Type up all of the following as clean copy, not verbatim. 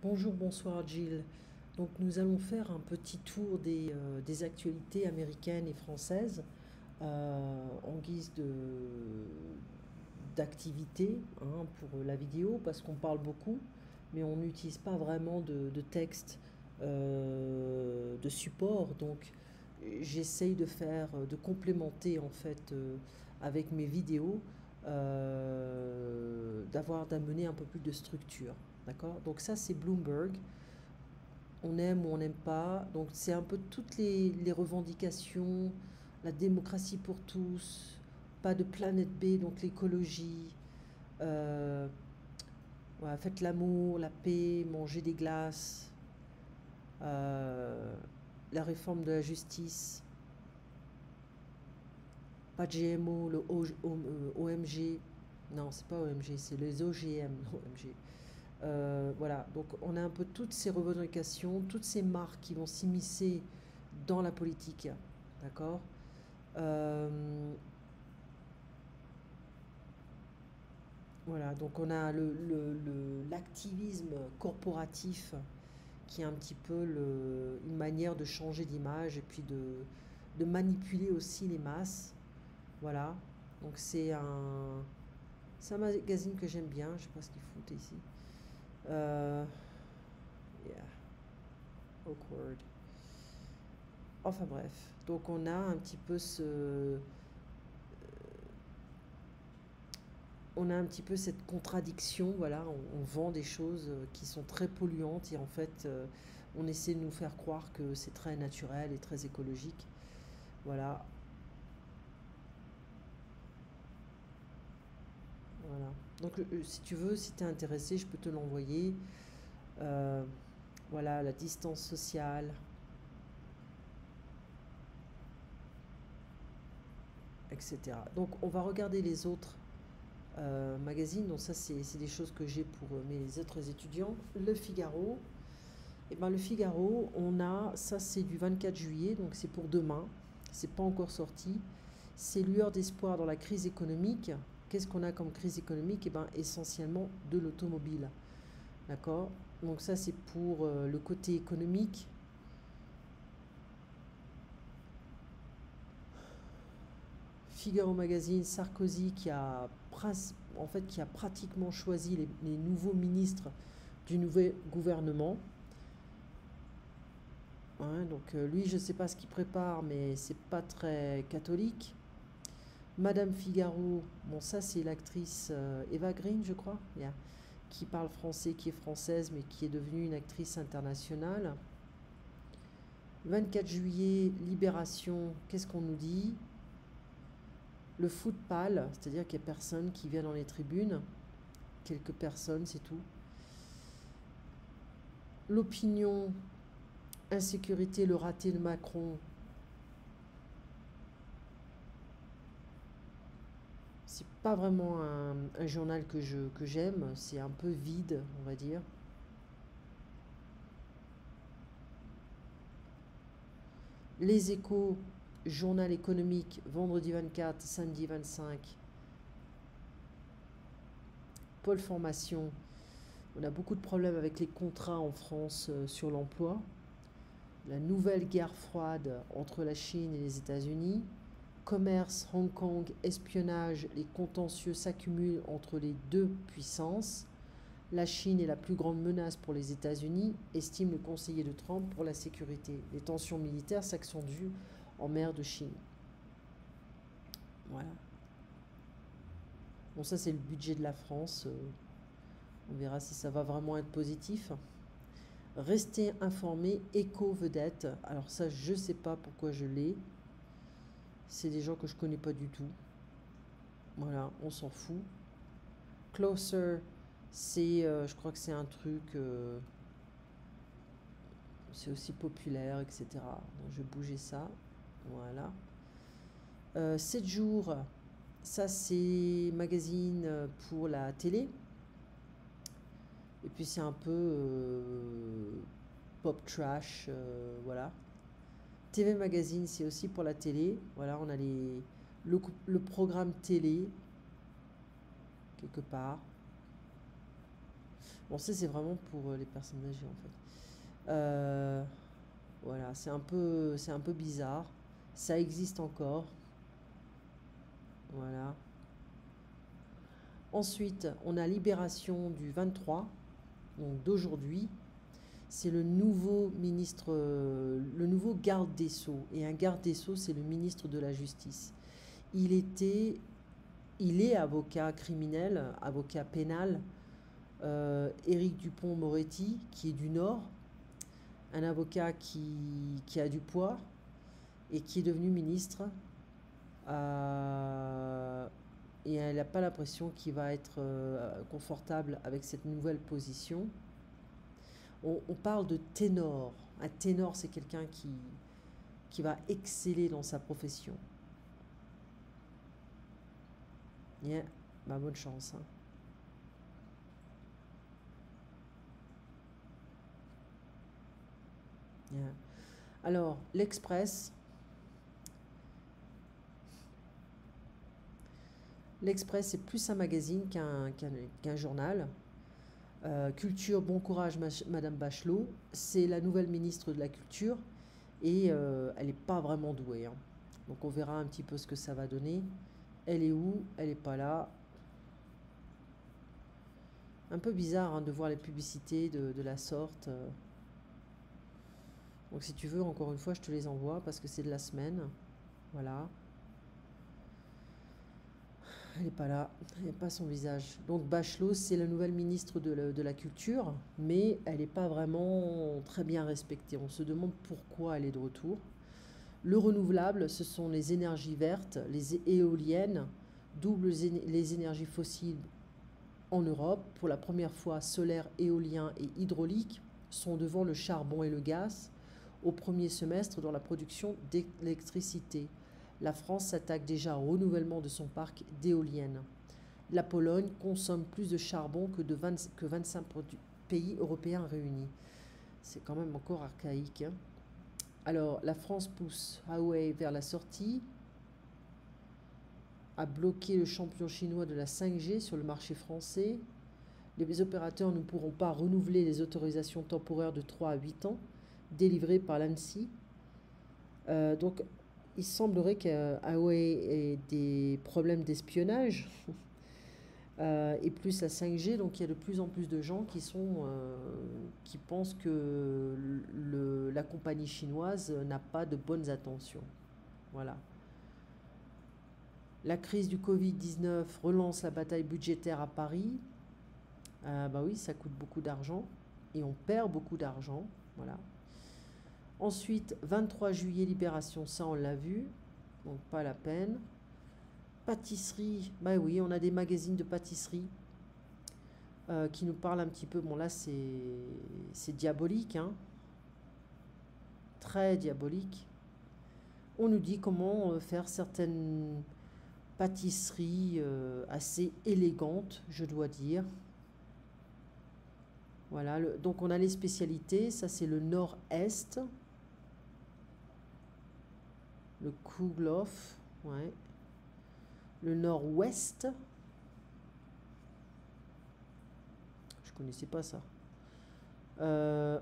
Bonjour, bonsoir Gilles. Donc nous allons faire un petit tour des actualités américaines et françaises en guise d'activité, hein, pour la vidéo parce qu'on parle beaucoup mais on n'utilise pas vraiment de texte de support. Donc j'essaye de complémenter en fait avec mes vidéos, d'amener un peu plus de structure. D'accord? Donc ça c'est Bloomberg. On aime ou on n'aime pas. Donc c'est un peu toutes les revendications, la démocratie pour tous, pas de planète B, donc l'écologie, euh, voilà, faites l'amour, la paix, mangez des glaces, euh, la réforme de la justice, pas de GMO, OMG, non c'est pas OMG, c'est les OGM, OMG. Voilà, donc on a un peu toutes ces revendications, toutes ces marques qui vont s'immiscer dans la politique, d'accord. Euh, voilà, donc on a l'activisme corporatif qui est un petit peu une manière de changer d'image et puis de manipuler aussi les masses. Voilà, donc c'est un magazine que j'aime bien, je sais pas ce qu'ils foutent ici. Yeah, awkward. Enfin bref, donc on a un petit peu on a un petit peu cette contradiction, voilà, on vend des choses qui sont très polluantes et en fait on essaie de nous faire croire que c'est très naturel et très écologique. Voilà, voilà. Donc si tu veux, si tu es intéressé, je peux te l'envoyer. Euh, voilà, la distance sociale, etc. Donc on va regarder les autres magazines. Donc ça c'est des choses que j'ai pour mes autres étudiants. Le Figaro. Et ben le Figaro, on a, ça c'est du 24 juillet, donc c'est pour demain, c'est pas encore sorti. C'est lueur d'espoir dans la crise économique. Qu'est-ce qu'on a comme crise économique? Et ben essentiellement de l'automobile. D'accord? Donc ça c'est pour le côté économique. Figaro Magazine, Sarkozy qui a pratiquement choisi les nouveaux ministres du nouvel gouvernement. Ouais, donc lui, je ne sais pas ce qu'il prépare, mais c'est pas très catholique. Madame Figaro, bon ça c'est l'actrice Eva Green, je crois, yeah, qui parle français, qui est française, mais qui est devenue une actrice internationale. 24 juillet, Libération, qu'est-ce qu'on nous dit? Le foot pâle, c'est-à-dire qu'il n'y a personne qui vient dans les tribunes, quelques personnes, c'est tout. L'opinion, insécurité, le raté de Macron. C'est pas vraiment un journal que j'aime, c'est un peu vide, on va dire. Les Échos, journal économique, vendredi 24, samedi 25. Pôle formation, on a beaucoup de problèmes avec les contrats en France sur l'emploi. La nouvelle guerre froide entre la Chine et les États-Unis. Commerce, Hong Kong, espionnage, les contentieux s'accumulent entre les deux puissances. La Chine est la plus grande menace pour les États-Unis, estime le conseiller de Trump pour la sécurité. Les tensions militaires s'accentuent en mer de Chine. Voilà. Bon, ça c'est le budget de la France. On verra si ça va vraiment être positif. Restez informés, éco-vedette. Alors ça, je sais pas pourquoi je l'ai. C'est des gens que je connais pas du tout. Voilà, on s'en fout. Closer, je crois que c'est un truc, c'est aussi populaire, etc. Donc je vais bouger ça. Voilà. 7 jours, ça c'est magazine pour la télé. Et puis c'est un peu pop trash, voilà. TV Magazine, c'est aussi pour la télé. Voilà, on a le programme télé, quelque part. Bon, ça, c'est vraiment pour les personnes âgées, en fait. Voilà, c'est un peu bizarre. Ça existe encore. Voilà. Ensuite, on a Libération du 23, donc d'aujourd'hui. C'est le nouveau ministre, le nouveau garde des Sceaux. Et un garde des Sceaux, c'est le ministre de la Justice. Il était, il est avocat criminel, avocat pénal. Éric Dupond-Moretti, qui est du Nord, un avocat qui a du poids et qui est devenu ministre. Et elle n'a pas l'impression qu'il va être confortable avec cette nouvelle position. On parle de ténor. Un ténor, c'est quelqu'un qui va exceller dans sa profession. Yeah. Bah, bonne chance. Hein. Yeah. Alors, l'Express. L'Express, c'est plus un magazine qu'un journal. Culture, bon courage, Madame Bachelot. C'est la nouvelle ministre de la Culture et elle n'est pas vraiment douée. Hein. Donc on verra un petit peu ce que ça va donner. Elle est où? Elle n'est pas là. Un peu bizarre hein, de voir les publicités de la sorte. Donc si tu veux, encore une fois, je te les envoie parce que c'est de la semaine. Voilà. Elle n'est pas là, elle n'est pas son visage. Donc Bachelot, c'est la nouvelle ministre de la Culture, mais elle n'est pas vraiment très bien respectée. On se demande pourquoi elle est de retour. Le renouvelable, ce sont les énergies vertes, les éoliennes, doublent les énergies fossiles en Europe. Pour la première fois, solaire, éolien et hydraulique sont devant le charbon et le gaz au premier semestre dans la production d'électricité. La France s'attaque déjà au renouvellement de son parc d'éoliennes. La Pologne consomme plus de charbon que 25 pays européens réunis. C'est quand même encore archaïque. Hein. Alors, la France pousse Huawei vers la sortie, a bloqué le champion chinois de la 5G sur le marché français. Les opérateurs ne pourront pas renouveler les autorisations temporaires de 3 à 8 ans délivrées par l'ANSSI. Donc, il semblerait qu'Huawei ait des problèmes d'espionnage et plus la 5G, donc il y a de plus en plus de gens qui pensent que la compagnie chinoise n'a pas de bonnes intentions. Voilà. La crise du Covid-19 relance la bataille budgétaire à Paris. Bah oui, ça coûte beaucoup d'argent et on perd beaucoup d'argent. Voilà. Ensuite, 23 juillet, Libération, ça on l'a vu, donc pas la peine. Pâtisserie, bah oui, on a des magazines de pâtisserie qui nous parlent un petit peu. Bon là, c'est diabolique, hein, très diabolique. On nous dit comment faire certaines pâtisseries assez élégantes, je dois dire. Voilà, donc on a les spécialités, ça c'est le nord-est. Le Kouglof, ouais. Le nord-ouest. Je connaissais pas ça.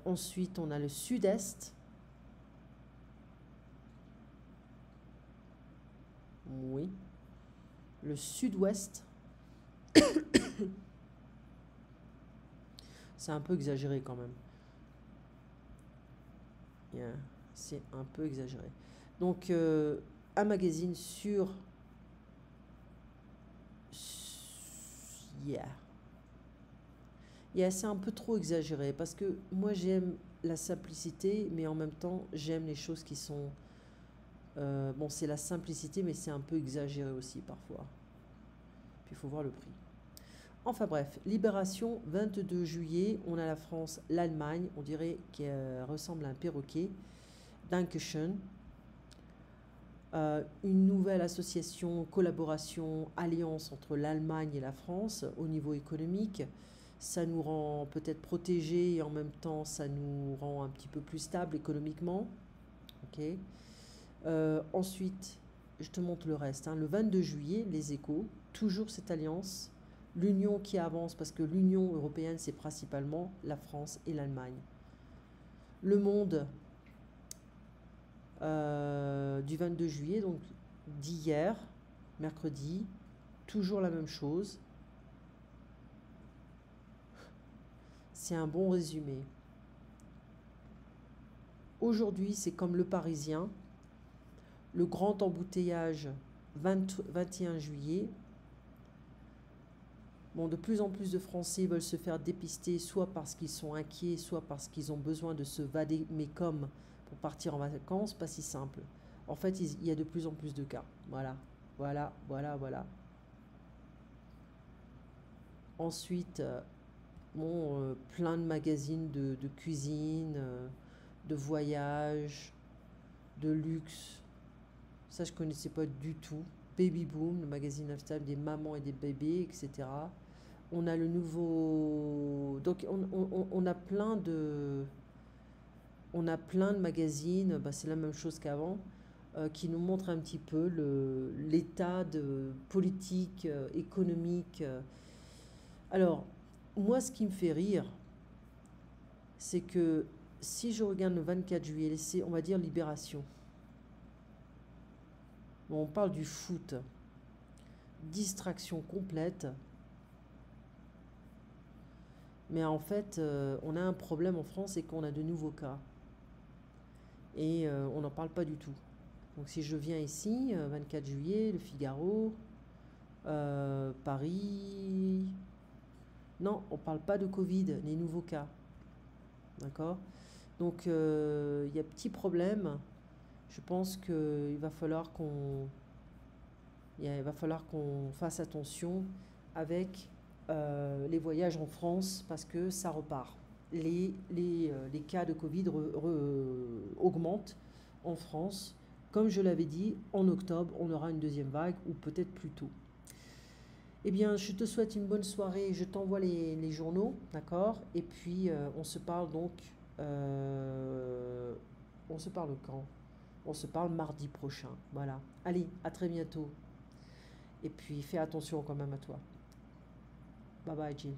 Ensuite, on a le sud-est. Oui. Le sud-ouest. C'est un peu exagéré quand même. Yeah, c'est un peu exagéré. Donc, un magazine sur... Yeah. Yeah, c'est un peu trop exagéré parce que moi j'aime la simplicité, mais en même temps j'aime les choses qui sont... bon, c'est la simplicité, mais c'est un peu exagéré aussi parfois. Puis il faut voir le prix. Enfin bref, Libération, 22 juillet, on a la France, l'Allemagne, on dirait qu'elle ressemble à un perroquet. Dankeschön. Une nouvelle association, collaboration, alliance entre l'Allemagne et la France au niveau économique. Ça nous rend peut-être protégés et en même temps ça nous rend un petit peu plus stable économiquement. Okay. Ensuite, je te montre le reste. Hein. Le 22 juillet, les Échos, toujours cette alliance. l'Union qui avance, parce que l'Union européenne, c'est principalement la France et l'Allemagne. Le Monde du 22 juillet, donc d'hier, mercredi, toujours la même chose. C'est un bon résumé. Aujourd'hui, c'est comme le Parisien, le grand embouteillage 21 juillet. Bon, de plus en plus de Français veulent se faire dépister, soit parce qu'ils sont inquiets, soit parce qu'ils ont besoin de se vader, mais comme pour partir en vacances, pas si simple. En fait, il y a de plus en plus de cas. Voilà, voilà, voilà, voilà. Ensuite, bon, plein de magazines de cuisine, de voyage, de luxe. Ça, je connaissais pas du tout. Baby Boom, le magazine lifestyle des mamans et des bébés, etc. On a le nouveau... Donc, on a plein de... On a plein de magazines, bah, c'est la même chose qu'avant, qui nous montrent un petit peu l'état de politique, économique. Alors, moi, ce qui me fait rire, c'est que si je regarde le 24 juillet, c'est, on va dire, Libération. Bon, on parle du foot. Distraction complète. Mais en fait, on a un problème en France, c'est qu'on a de nouveaux cas. Et on n'en parle pas du tout. Donc si je viens ici, 24 juillet, le Figaro, Paris... Non, on ne parle pas de Covid, les nouveaux cas. D'accord? Donc il y a petit problème. Je pense qu'il va falloir qu'on fasse attention avec les voyages en France parce que ça repart. Les cas de Covid augmentent en France. Comme je l'avais dit, en octobre, on aura une deuxième vague ou peut-être plus tôt. Eh bien, je te souhaite une bonne soirée. Je t'envoie les journaux, d'accord? Et puis, on se parle donc... on se parle quand? On se parle mardi prochain. Voilà. Allez, à très bientôt. Et puis, fais attention quand même à toi. Bye bye, Jill.